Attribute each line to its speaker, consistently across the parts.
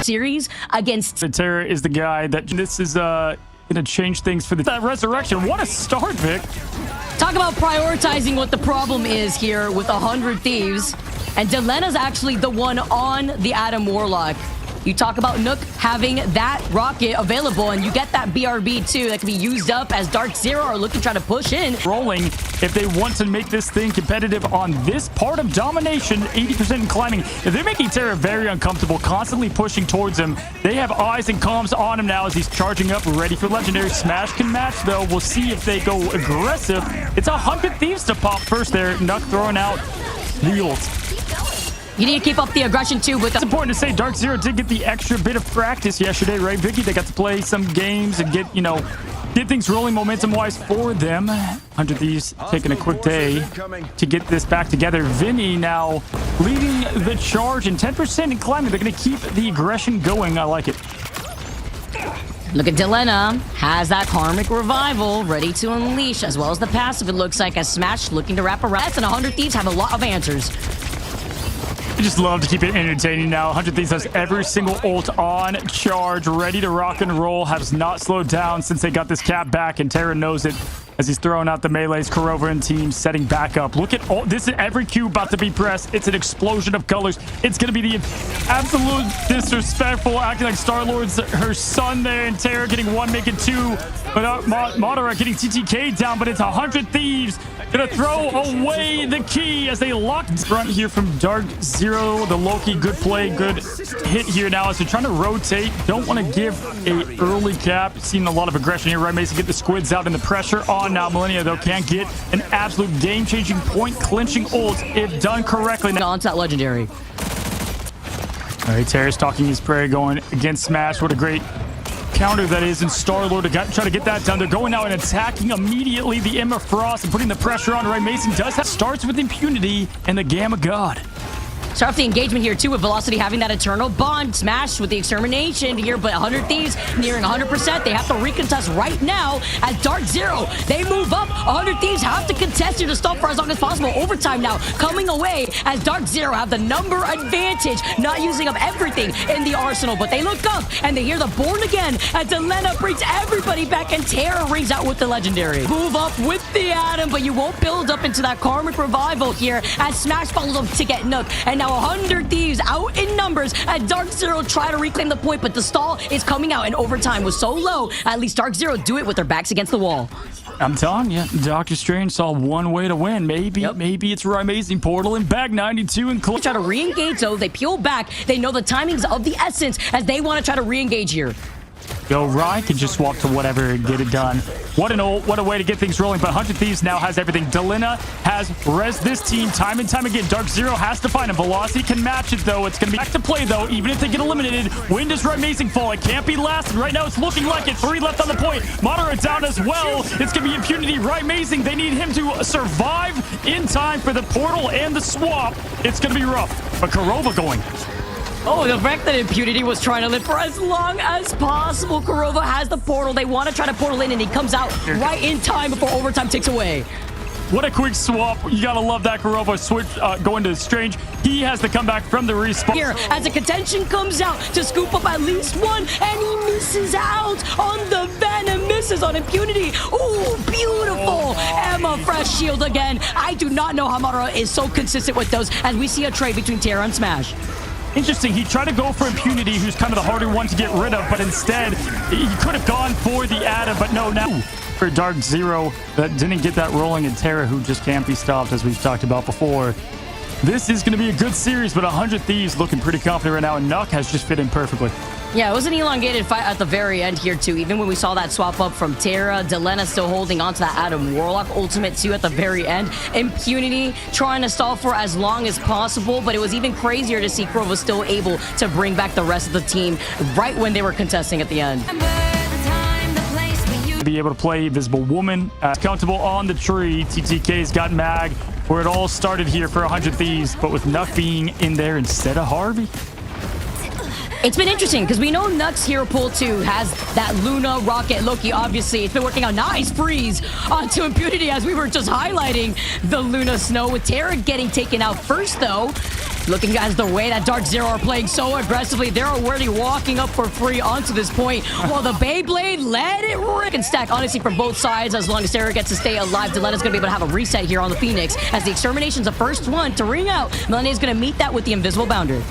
Speaker 1: series against
Speaker 2: Terra is the guy that this is gonna change things for that resurrection. What a start, Vic.
Speaker 1: Talk about prioritizing what the problem is here with 100 Thieves. And Delena's actually the one on the Adam Warlock. You talk about Nook having that rocket available, and you get that BRB too that can be used up as Darkzerro are looking to try to push in.
Speaker 2: Rolling if they want to make this thing competitive on this part of domination, 80% in climbing. If they're making Terra very uncomfortable, constantly pushing towards him, they have eyes and comms on him now as he's charging up, ready for legendary. Smash can match though. We'll see if they go aggressive. It's 100 Thieves to pop first there. Nook throwing out the ult.
Speaker 1: You need to keep up the aggression too. But
Speaker 2: it's important to say Darkzerro did get the extra bit of practice yesterday, right, Vicky? They got to play some games and get, you know, get things rolling momentum-wise for them. 100 Thieves taking a quick day to get this back together. Vinny now leading the charge and 10% in climbing. They're going to keep the aggression going. I like it.
Speaker 1: Look at Delena, has that Karmic Revival ready to unleash, as well as the passive, it looks like, as Smash looking to wrap around. And 100 Thieves have a lot of answers.
Speaker 2: I just love to keep it entertaining now. 100 Thieves has every single ult on charge, ready to rock and roll. Has not slowed down since they got this cap back, and Terra knows it as he's throwing out the melees. Kurova and team setting back up. Look at all this. Is every Q about to be pressed. It's an explosion of colors. It's going to be the absolute disrespectful, acting like Star-Lord's her son there, and Terra getting one, making two. But Madara getting TTK down, but it's 100 Thieves gonna throw away the key as they lock front here from Darkzerro. The Loki, good play, good hit here now as they're trying to rotate. Don't want to give a early cap. Seeing a lot of aggression here, right, Mason? Get the squids out and the pressure on now. Millennia, though, can't get an absolute game-changing point clinching ult if done correctly.
Speaker 1: On to that legendary.
Speaker 2: All right, Terra's talking his prayer, going against Smash. What a great counter that is in Star-Lord to try to get that done. They're going out and attacking immediately the Emma Frost and putting the pressure on. Right, Mason does that. Starts with Impunity and the Gamma God.
Speaker 1: Start off the engagement here too with Velocity having that eternal bond. Smash with the extermination here, but 100 Thieves nearing 100%. They have to recontest right now as Darkzerro, they move up. 100 Thieves have to contest here to stop for as long as possible. Overtime now coming away as Darkzerro have the number advantage, not using up everything in the arsenal, but they look up and they hear the Born Again as Delena brings everybody back and Terra rings out with the legendary. Move up with the Atom, but you won't build up into that Karmic Revival here as Smash follows up to get Nook. And now 100 Thieves out in numbers as Darkzerro try to reclaim the point, but the stall is coming out and overtime was so low. At least Darkzerro do it with their backs against the wall.
Speaker 2: I'm telling you, Doctor Strange saw one way to win. Maybe it's Amazing Portal and back 92 and close.
Speaker 1: Try to re-engage though. They peel back. They know the timing's of the essence as they want to try to re-engage here.
Speaker 2: Yo, Ryan can just swap to whatever and get it done. What a way to get things rolling. But 100 Thieves now has everything. Delena has res this team time and time again. Darkzerro has to find him. Velocity can match it, though. It's going to be back to play, though. Even if they get eliminated, Wind is Amazing Fall. It can't be last. And right now, it's looking like it. 3 left on the point. Madara down as well. It's going to be Impunity. Right, Amazing. They need him to survive in time for the portal and the swap. It's going to be rough. But Kurova going.
Speaker 1: Oh, the fact that Impunity was trying to live for as long as possible. Kurova has the portal. They want to try to portal in, and he comes out right in time before overtime ticks away.
Speaker 2: What a quick swap. You got to love that Kurova switch going to Strange. He has to come back from the respawn.
Speaker 1: Here, as the contention comes out to scoop up at least one, and he misses out on the Venom. Misses on Impunity. Ooh, beautiful. Emma Fresh Shield again. I do not know how Madara is so consistent with those as we see a trade between Terra and Smash.
Speaker 2: Interesting. He tried to go for Impunity, who's kind of the harder one to get rid of, but instead, he could have gone for the Atom, but no, now for Darkzerro that didn't get that rolling, and Terra, who just can't be stopped, as we've talked about before. This is going to be a good series, but 100 Thieves looking pretty confident right now, and Nook has just fit in perfectly.
Speaker 1: Yeah, it was an elongated fight at the very end here, too. Even when we saw that swap up from Terra, Delena still holding on to that Adam Warlock ultimate, too, at the very end. Impunity trying to stall for as long as possible, but it was even crazier to see Kurova still able to bring back the rest of the team right when they were contesting at the end.
Speaker 2: Be able to play Visible Woman, comfortable on the tree. TTK's got Mag, where it all started here for 100 Thieves, but with Nook being in there instead of Harvey.
Speaker 1: It's been interesting because we know Nook's hero pool 2 has that Luna, Rocket, Loki. Obviously, it's been working out. Nice freeze onto Impunity as we were just highlighting the Luna Snow with Terra getting taken out first, though. Looking as the way that Darkzerro are playing so aggressively, they're already walking up for free onto this point, while the Beyblade let it rip and stack, honestly, from both sides. As long as Sarah gets to stay alive, Delena's going to be able to have a reset here on the Phoenix, as the Extermination's the first one to ring out. Millennia's going to meet that with the Invisible Bounder.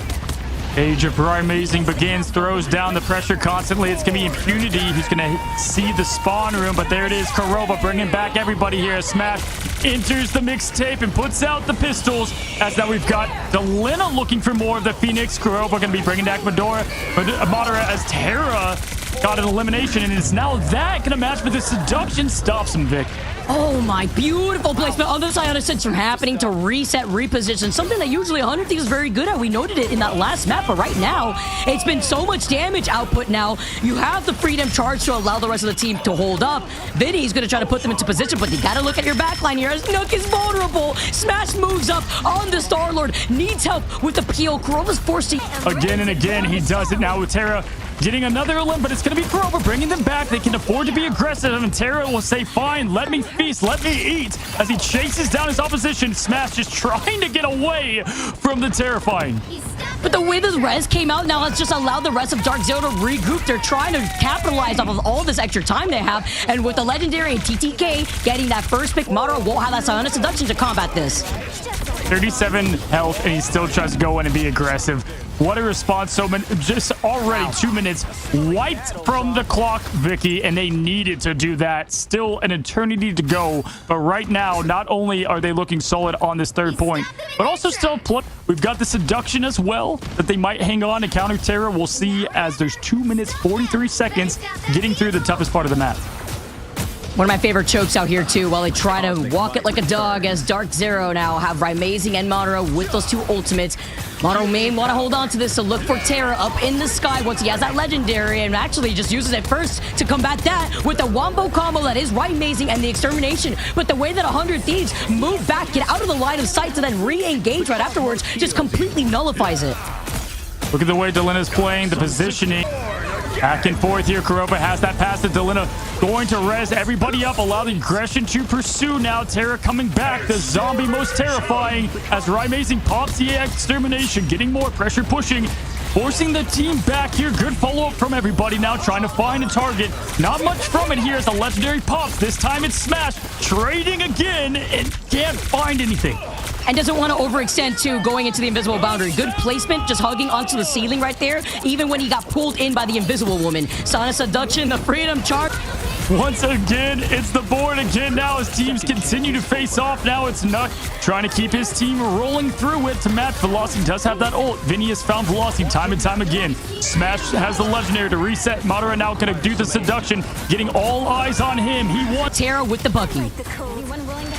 Speaker 2: Age of Amazing begins, throws down the pressure constantly. It's going to be Impunity who's going to see the spawn room, but there it is. Kurova bringing back everybody here as Smash enters the mixtape and puts out the pistols. As now we've got Delina looking for more of the Phoenix. Kurova going to be bringing back Madara as Terra got an elimination, and it's now that going to match with the Seduction stops him, Vic.
Speaker 1: Oh my, beautiful placement on the side of from happening to reset, reposition, something that usually 100Thies is very good at. We noted it in that last map, but right now, it's been so much damage output now. You have the freedom charge to allow the rest of the team to hold up. Vinny's going to try to put them into position, but you got to look at your backline here as Nook is vulnerable. Smash moves up on the Star-Lord, needs help with the peel. Kurova's forced to...
Speaker 2: Again and again, he does it now with Terra. Getting another limb, but it's going to be Kurova bringing them back. They can afford to be aggressive, and Terra will say, fine, let me feast, let me eat, as he chases down his opposition. Smash just trying to get away from the Terrifying.
Speaker 1: But the way the res came out, now let's just allow the rest of Darkzerro to regroup. They're trying to capitalize off of all this extra time they have, and with the Legendary and TTK getting that first pick, Madara won't have that Silent Seduction to combat this.
Speaker 2: 37 health, and he still tries to go in and be aggressive. What a response. So just already 2 minutes wiped from the clock, Vicky, and they needed to do that. Still an eternity to go, but right now, not only are they looking solid on this third point, but also still we've got the Seduction as well that they might hang on to counter Terra. We'll see, as there's 2 minutes 43 seconds getting through the toughest part of the map.
Speaker 1: One of my favorite chokes out here, too, while they try to walk it like a dog, as Darkzerro now have Amazing and Madara with those two ultimates. Madara may want to hold on to this, so look for Terra up in the sky once he has that Legendary, and actually just uses it first to combat that with the Wombo combo that is Amazing and the Extermination. But the way that 100Thies move back, get out of the line of sight to then re-engage right afterwards, just completely nullifies it.
Speaker 2: Look at the way Delina's playing, the positioning. Back and forth here. Kurova has that pass to Delina. Going to res everybody up. Allow the aggression to pursue now. Terra coming back. The zombie most terrifying as Amazing pops the Extermination. Getting more pressure pushing. Forcing the team back here. Good follow-up from everybody now. Trying to find a target. Not much from it here as the Legendary pops. This time it's Smash. Trading again and can't find anything.
Speaker 1: And doesn't want to overextend, too, going into the invisible boundary. Good placement, just hugging onto the ceiling right there, even when he got pulled in by the invisible woman. Sonic Seduction, the freedom charge.
Speaker 2: Once again, it's the board again now as teams continue to face off. Now it's Nuck trying to keep his team rolling through it to match. Velocity does have that ult. Vinny has found Velocity time and time again. Smash has the Legendary to reset. Madara now going to do the Seduction, getting all eyes on him. He wants
Speaker 1: Terra with the Bucky.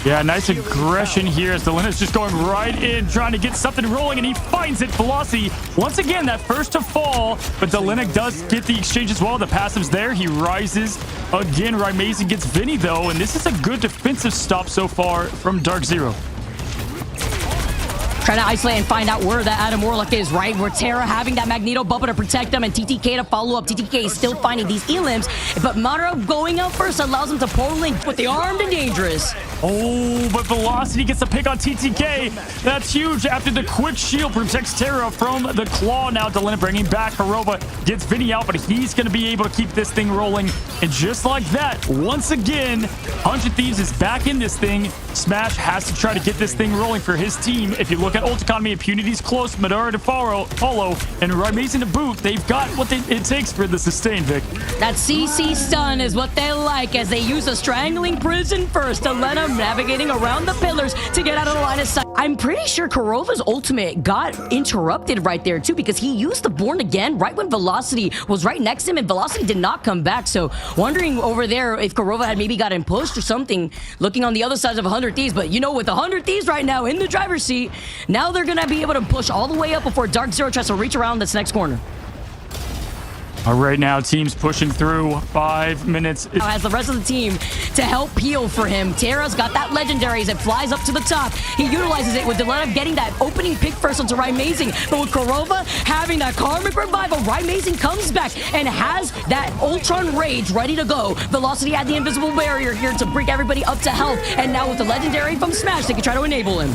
Speaker 2: Yeah, nice aggression here as Delina's just going right in, trying to get something rolling, and he finds it. Velocity, once again, that first to fall, but Delina does get the exchange as well. The passive's there. He rises again. Amazing gets Vinny, though, and this is a good defensive stop so far from Darkzerro.
Speaker 1: Trying to isolate and find out where that Adam Warlock is, right? Where Terra having that Magneto bubble to protect them and TTK to follow up. TTK is still finding these elims, but Madara going out first allows him to pull Link with the armed and dangerous.
Speaker 2: Oh, but Velocity gets a pick on TTK. That's huge after the quick shield protects Terra from the claw. Now Delina bringing back Kurova, gets Vinny out, but he's going to be able to keep this thing rolling. And just like that, once again, 100Thies is back in this thing. Smash has to try to get this thing rolling for his team. If you look at ult economy, Impunity's close, Madara to follow, and Amazing to boot. They've got what it takes for the sustain, Vic.
Speaker 1: That CC stun is what they like, as they use a strangling prison first to let him navigating around the pillars to get out of the line of sight. I'm pretty sure Kurova's ultimate got interrupted right there too, because he used the Born Again right when Velocity was right next to him, and Velocity did not come back. So wondering over there if Kurova had maybe gotten pushed or something, looking on the other side of 100Thies. But you know, with 100Thies right now in the driver's seat, now they're gonna be able to push all the way up before Darkzerro tries to reach around this next corner.
Speaker 2: All right, now teams pushing through 5 minutes.
Speaker 1: Now has the rest of the team to help peel for him. Terra's got that Legendary as it flies up to the top. He utilizes it with Delina getting that opening pick first onto Amazing. But with Kurova having that Karmic Revival, Amazing comes back and has that Ultron Rage ready to go. Velocity had the invisible barrier here to bring everybody up to health. And now with the Legendary from Smash, they can try to enable him.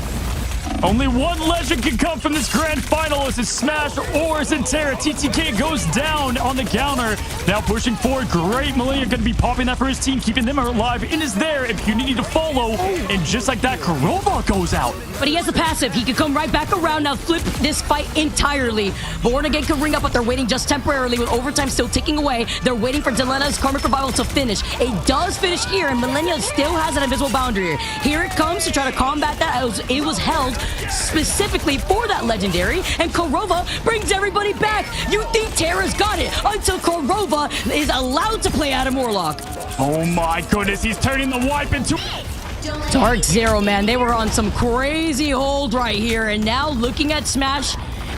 Speaker 2: Only one legend can come from this grand final. Is it Smash or is it Terra? TTK goes down on the counter. Now pushing forward. Great. Millennia going to be popping that for his team, keeping them alive. It is there if you need to follow. And just like that, Kurova goes out.
Speaker 1: But he has the passive. He can come right back around now, flip this fight entirely. Born Again can ring up, but they're waiting just temporarily with overtime still ticking away. They're waiting for Delena's Karmic Revival to finish. It does finish here, and Millennia still has an invisible boundary here. Here it comes to try to combat that. It was held specifically for that legendary, and Kurova brings everybody back. You think Terra's got it until Kurova is allowed to play Adam Warlock.
Speaker 2: Oh my goodness, he's turning the wipe into...
Speaker 1: Darkzerro, man, they were on some crazy hold right here, and now looking at Smash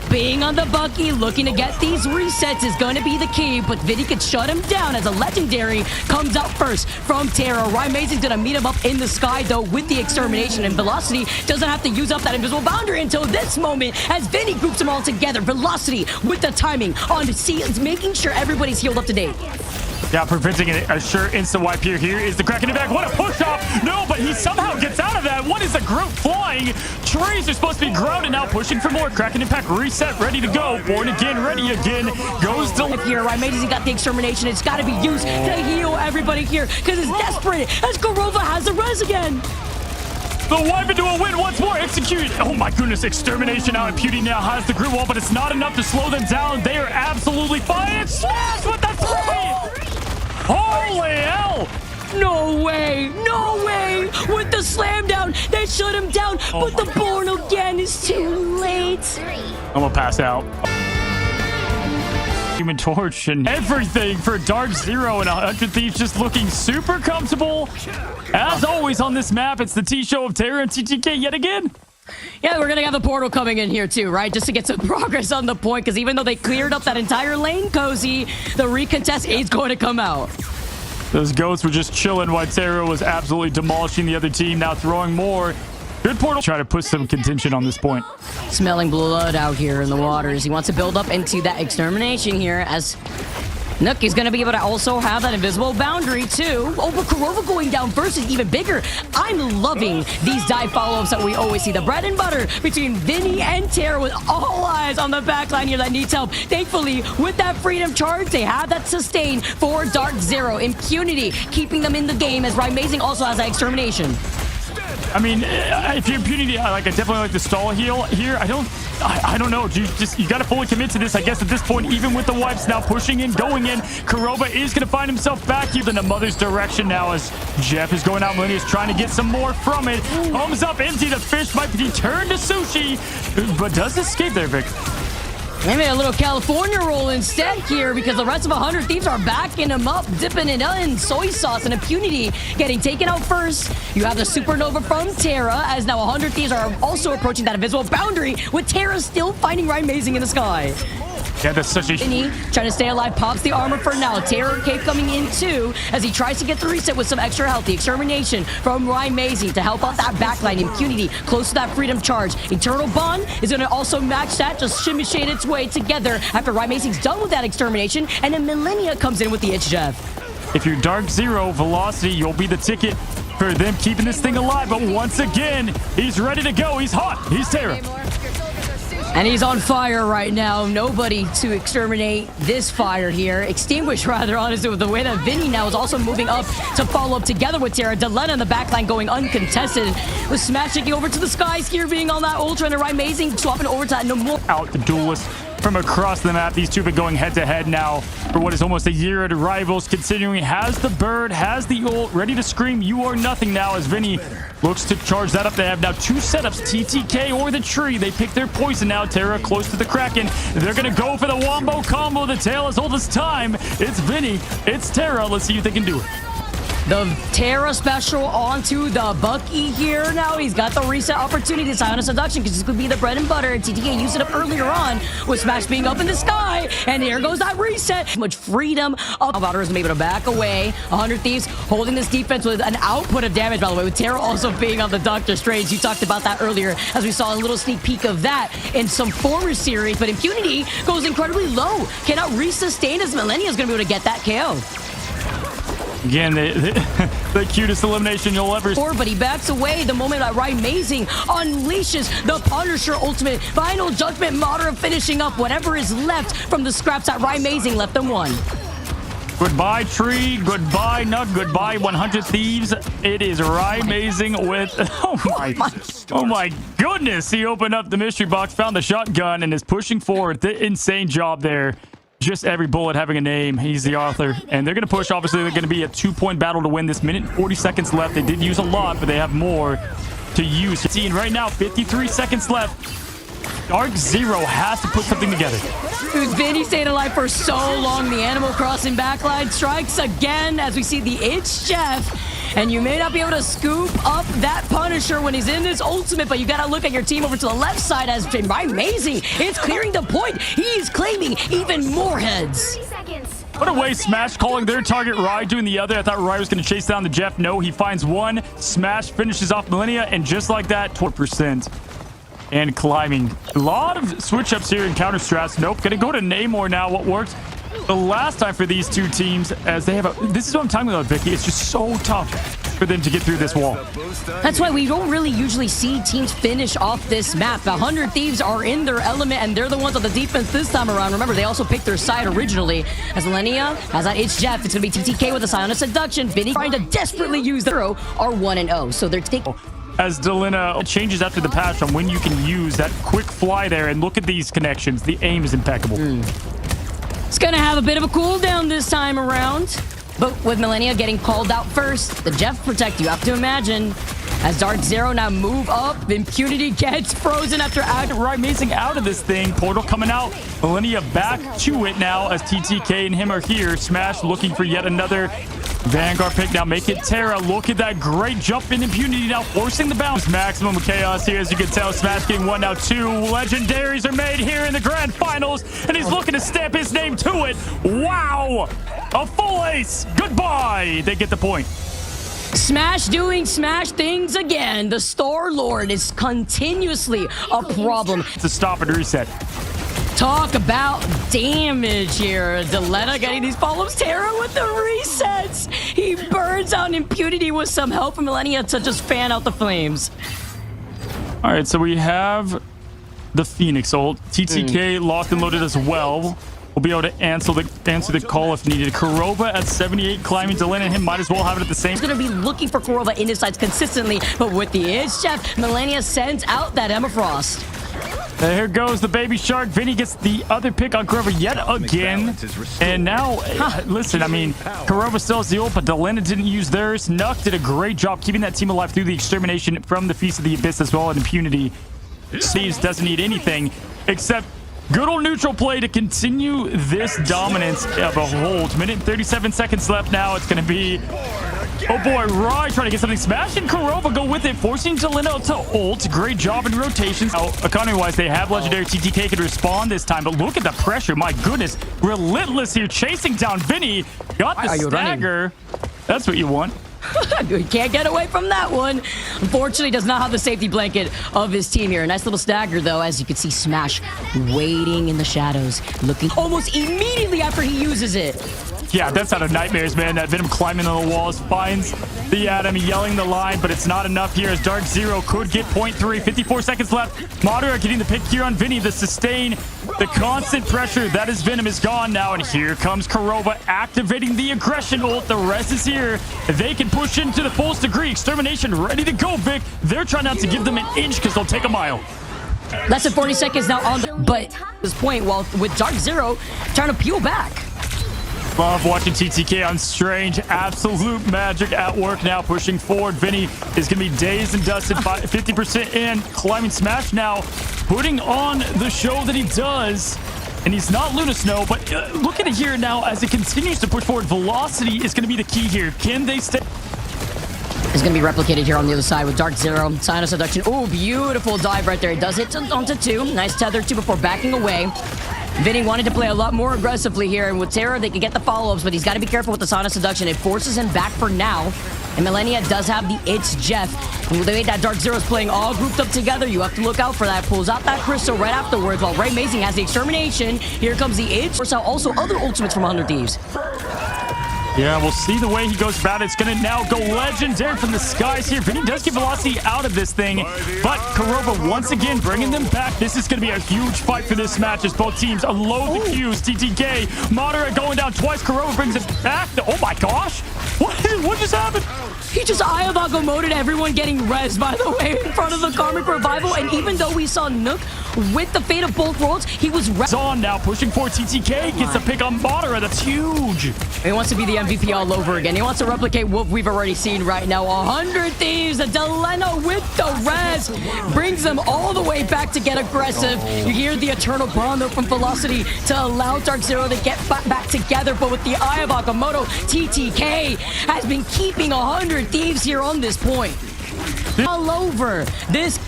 Speaker 1: being on the Bucky, looking to get these resets is going to be the key, but Vinny could shut him down as a legendary comes out first from Terra. Amazing's going to meet him up in the sky, though, with the extermination, and Velocity doesn't have to use up that invisible boundary until this moment as Vinny groups them all together. Velocity with the timing on the seas, making sure everybody's healed up to date.
Speaker 2: Yeah, preventing a sure instant wipe here. Here is the Kraken in back. What a push-off. No, but he somehow gets out of that. What is the group flying? Trees are supposed to be grounded now, pushing for more. Kraken impact reset, ready to go. Born Again, ready again. Goes to...
Speaker 1: Here, right? Maybe he got the extermination. It's got to be used to heal everybody here because it's desperate as Kurova has the res again.
Speaker 2: The wipe into a win once more. Execute. Oh my goodness. Extermination out. And Beauty now has the group wall, but it's not enough to slow them down. They are absolutely fine. It's Smash with the 3. Holy hell.
Speaker 1: No way. No way. With the slam down, they shut him down. But the Born Again is too late.
Speaker 2: I'm going to pass out. Human Torch and everything for Darkzerro, and 100Thies just looking super comfortable. As always on this map, it's the T-show of Terra and TTK yet again.
Speaker 1: Yeah, we're going to have the portal coming in here too, right? Just to get some progress on the point, because even though they cleared up that entire lane, Cozy, the recontest is going to come out.
Speaker 2: Those goats were just chilling while Terra was absolutely demolishing the other team, now throwing more. Good portal. Try to put some contention on this point.
Speaker 1: Smelling blood out here in the waters. He wants to build up into that extermination here as Nook is going to be able to also have that invisible boundary too. Oh, but Kurova going down first is even bigger. I'm loving these dive follow-ups that we always see. The bread and butter between Vinny and Terra with all eyes on the backline here that needs help. Thankfully, with that freedom charge, they have that sustain for Darkzerro. Impunity keeping them in the game as Amazing also has that extermination.
Speaker 2: I mean, if you're Impunity, I definitely like the stall heal here. I don't know. You got to fully commit to this, I guess, at this point, even with the wipes now pushing in, going in. Kurova is going to find himself back here in the mother's direction now as Jeff is going out. Millennia is trying to get some more from it. Homes up empty. The fish might be turned to sushi, but does escape there, Vic.
Speaker 1: Maybe a little California roll instead here because the rest of 100Thieves are backing him up, dipping it in soy sauce, and Impunity getting taken out first. You have the supernova from Terra as now 100Thieves are also approaching that invisible boundary with Terra still finding Amazing in the sky.
Speaker 2: Yeah, that's such a...
Speaker 1: Vinny trying to stay alive, pops the armor for now. Terror Cape coming in too as he tries to get the reset with some extra health. The extermination from Amazing to help out that backline. Impunity close to that freedom charge. Eternal Bond is going to also match that, just shimmy shade its way together after Amazing's done with that extermination, and then Millennia comes in with the itch, Jeff.
Speaker 2: If you're Darkzerro, Velocity, you'll be the ticket for them keeping this thing alive. But once again, he's ready to go. He's hot. He's Terra.
Speaker 1: And he's on fire right now. Nobody to exterminate this fire here. Extinguish, rather, honestly, with the way that Vinny now is also moving up to follow up together with Terra. Delena in the backline going uncontested. With Smash taking over to the skies here, being on that Ultra, and Amazing swapping over to that no more.
Speaker 2: Out the duelist from across the map. These two have been going head-to-head now for what is almost a year at Rivals, considering he has the bird, has the ult, ready to scream, you are nothing now as Vinny looks to charge that up. They have now two setups, TTK or the tree. They pick their poison now. Terra close to the Kraken. They're going to go for the wombo combo. The tail as old as time. It's Vinny. It's Terra. Let's see if they can do it.
Speaker 1: The Terra special onto the Bucky here now. He's got the reset opportunity to Psionic Seduction because this could be the bread and butter. TTK used it up earlier on with Smash being up in the sky. And here goes that reset. Much freedom. About is able to back away. 100Thieves holding this defense with an output of damage, by the way, with Terra also being on the Doctor Strange. You talked about that earlier as we saw a little sneak peek of that in some former series. But Impunity goes incredibly low. Cannot resustain as Millennia is going to be able to get that KO.
Speaker 2: Again, the cutest elimination you'll ever see.
Speaker 1: But he backs away the moment that Amazing unleashes the Punisher ultimate. Final judgment, Madara finishing up whatever is left from the scraps that Amazing left them one.
Speaker 2: Goodbye, Tree. Goodbye, Nug. Goodbye, 100 Thieves. It is Amazing with... Oh my goodness. He opened up the mystery box, found the shotgun, and is pushing forward. The insane job there. Just every bullet having a name. He's the author. And they're going to push. Obviously, they're going to be a 2-point battle to win this. Minute and 40 seconds left. They did use a lot, but they have more to use. Seeing right now, 53 seconds left. Darkzerro has to put something together.
Speaker 1: Who's been staying alive for so long. The Animal Crossing backline strikes again as we see the It's Jeff. And you may not be able to scoop up that Punisher when he's in his ultimate, but you got to look at your team over to the left side as Amazing. It's clearing the point. He's claiming even more heads.
Speaker 2: What a way, Smash calling their target, Rai doing the other. I thought Rai was going to chase down the Jeff. No, he finds one. Smash finishes off Millennia, and just like that, 20%. And climbing. A lot of switch-ups here in counter strats. Nope, going to go to Namor now. What worked the last time for these two teams, as they have a... This is what I'm talking about, Vicky. It's just so tough for them to get through this wall.
Speaker 1: That's why we don't really usually see teams finish off this map. The 100 Thieves are in their element, and they're the ones on the defense this time around. Remember, they also picked their side originally. As Millennia has that It's Jeff. It's going to be TTK with a Scion of Seduction. Vinny trying to desperately use the Darkzerro are 1-0. So they're taking...
Speaker 2: As Delina changes after the patch on when you can use that quick fly there, and look at these connections. The aim is impeccable.
Speaker 1: It's going to have a bit of a cooldown this time around. But with Millennia getting called out first, the Jeff protect, you have to imagine. As Darkzerro now move up, Impunity gets frozen after Amazing out of this thing. Portal coming out. Millennia back to it now as TTK and him are here. Smash looking for yet another Vanguard pick. Now make it Terra. Look at that great jump in Impunity now forcing the bounce. Maximum chaos here, as you can tell. Smash getting one, now two. Legendaries are made here in the grand finals, and he's looking to stamp his name to it. Wow! A full ace. Goodbye. They get the point. Smash doing Smash things again. The Star Lord is continuously a problem.
Speaker 2: To stop and reset.
Speaker 1: Talk about damage here. Delena getting these follows. Terra with the resets. He burns out Impunity with some help from Millennia to just fan out the flames.
Speaker 2: All right, so we have the Phoenix ult. TTK locked and loaded as well. We'll be able to answer the call if needed. Kurova at 78 climbing. Delena and him might as well have it at the same.
Speaker 1: He's going to be looking for Kurova in his sides consistently, but with the It's Jeff, Millennia sends out that Emma Frost.
Speaker 2: Here goes the baby shark. Vinny gets the other pick on Kurova yet again. And now, listen, I mean, Kurova still has the ult, but Delena didn't use theirs. Nuck did a great job keeping that team alive through the extermination from the Feast of the Abyss as well, and Impunity. Steves doesn't need anything except good old neutral play to continue this dominance of a hold. Minute and 37 seconds left now. It's going to be... Oh boy, Rai trying to get something smashed, and Kurova go with it, forcing Delena to ult. Great job in rotations. Now, economy-wise, they have legendary. TTK can respond this time, but look at the pressure. My goodness, relentless here, chasing down Vinny. Got the stagger. That's what you want.
Speaker 1: He can't get away from that one. Unfortunately, does not have the safety blanket of his team here. A nice little stagger, though, as you can see Smash waiting in the shadows, looking almost immediately after he uses it.
Speaker 2: Yeah, that's out of nightmares, man. That Venom climbing on the walls finds the Atom, yelling the line, but it's not enough here as Darkzerro could get point 3. 54 seconds left. Madara getting the pick here on Vinny. The sustain, the constant pressure. That is Venom is gone now, and here comes Kurova activating the aggression ult. The rest is here. They can push into the fullest degree. Extermination ready to go, Vic. They're trying not to give them an inch because they'll take a mile.
Speaker 1: Less than 40 seconds now on the... But at this point, while with Darkzerro trying to peel back.
Speaker 2: Love watching TTK on Strange. Absolute magic at work now, pushing forward. Vinny is going to be dazed and dusted, 50% in. Climbing Smash now, putting on the show that he does. And he's not Luna Snow, but look at it here now as it continues to push forward. Velocity is going to be the key here. Can they stay?
Speaker 1: It's going to be replicated here on the other side with Darkzerro. Scion of Seduction. Oh, beautiful dive right there. It does hit onto 2. Nice tether 2 before backing away. Vinny wanted to play a lot more aggressively here, and with Terra, they could get the follow-ups, but he's got to be careful with the Scion of Seduction. It forces him back for now, and Millennia does have the It's Jeff. And with the way that Darkzerro is playing all grouped up together, you have to look out for that. Pulls out that Crystal right afterwards, while Amazing has the Extermination. Here comes the It's. Force out also other ultimates from 100 Thieves.
Speaker 2: Yeah, we'll see the way he goes about it. It's going to now go legendary from the skies here. Vinny does get velocity out of this thing, but Kurova once again bringing them back. This is going to be a huge fight for this match as both teams unload the Qs. TTK, Madara going down twice. Kurova brings it back. Oh my gosh. What just happened?
Speaker 1: He just Eye of Agamotto'd everyone getting rezzed, by the way, in front of the Karmic Revival. And even though we saw Nook with the Fate of both worlds, he was
Speaker 2: on now, pushing for TTK. Gets a pick on Madara. That's huge.
Speaker 1: He wants to be the MVP all over again. He wants to replicate what we've already seen right now. 100 Thieves, Delena with the res. Brings them all the way back to get aggressive. You hear the Eternal Bond, though, from Velocity to allow Darkzerro to get back together. But with the Eye of Agamotto, TTK has been keeping 100 Thieves here on this point. All over this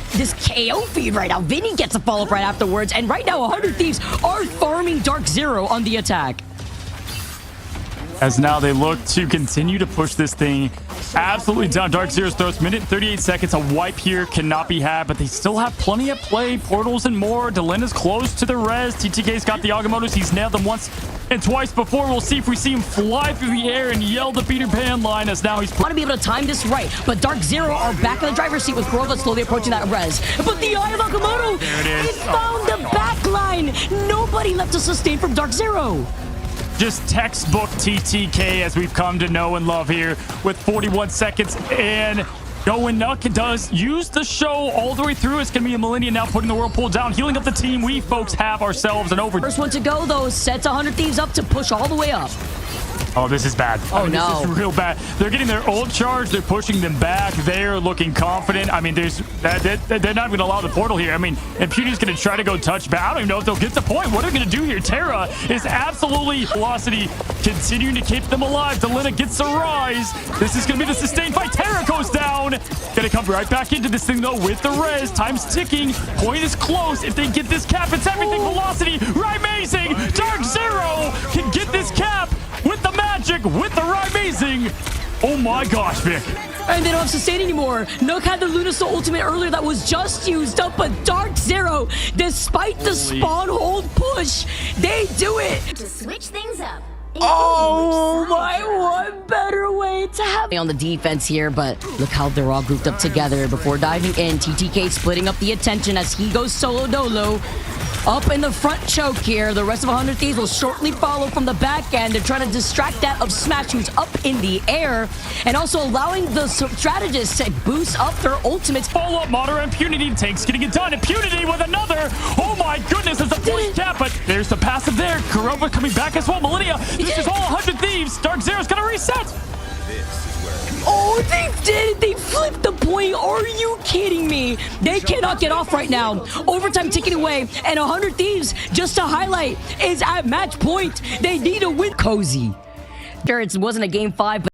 Speaker 1: KO feed right now. Vinny gets a follow-up right afterwards. And right now, 100 Thieves are farming Darkzerro on the attack.
Speaker 2: As now they look to continue to push this thing absolutely down Darkzerro's throats. Minute 38 seconds. A wipe here cannot be had, but they still have plenty of play. Portals and more. Delena's close to the res. TTK's got the Agamottos. He's nailed them once and twice before. We'll see if we see him fly through the air and yell the Peter Pan line as now he's...
Speaker 1: Want to be able to time this right, but Darkzerro are back in the driver's seat with Kurova slowly approaching that res. But the Eye of Agamotto, it found the back line. Nobody left to sustain from Darkzerro.
Speaker 2: Just textbook TTK as we've come to know and love here with 41 seconds. And when Nook does use the show all the way through, it's going to be a Millennium now putting the Whirlpool down, healing up the team. We folks have ourselves an over.
Speaker 1: First one to go, though, sets 100 Thieves up to push all the way up.
Speaker 2: Oh, this is bad.
Speaker 1: Oh, no.
Speaker 2: This is real bad. They're getting their ult charge. They're pushing them back. They're looking confident. I mean, they're not going to allow the portal here. I mean, Impunity's going to try to go touch back. I don't even know if they'll get the point. What are they going to do here? Terra is absolutely Velocity continuing to keep them alive. Delena gets a rise. This is going to be the sustained fight. Terra goes down. Going to come right back into this thing, though, with the res. Time's ticking. Point is close. If they get this cap, it's everything. Velocity, amazing. Darkzerro can get this cap with the magic, with the amazing. Oh my gosh, Vic.
Speaker 1: And they don't have sustain anymore. Nook had the Lunasoul ultimate earlier that was just used up, but Darkzerro, despite the spawn hold push, they do it.
Speaker 3: To switch things up.
Speaker 1: Oh my, what better way to have on the defense here, but look how they're all grouped up together. Before diving in, TTK splitting up the attention as he goes solo dolo. Up in the front choke here. The rest of 100 Thieves will shortly follow from the back end. They're trying to distract that of Smash, who's up in the air, and also allowing the strategists to boost up their ultimates.
Speaker 2: Follow up, Madara. Impunity takes getting it done. Impunity with another. Oh my goodness, it's a first cap, but there's the passive there. Kurova coming back as well. Millennia, this is all 100 Thieves. Darkzerro's gonna reset.
Speaker 1: Oh, they did it. They flipped the point. Are you kidding me? They cannot get off right now. Overtime ticking away, and 100 Thieves, just to highlight, is at match point. They need a win. Cozy. Sure, it wasn't a game 5, but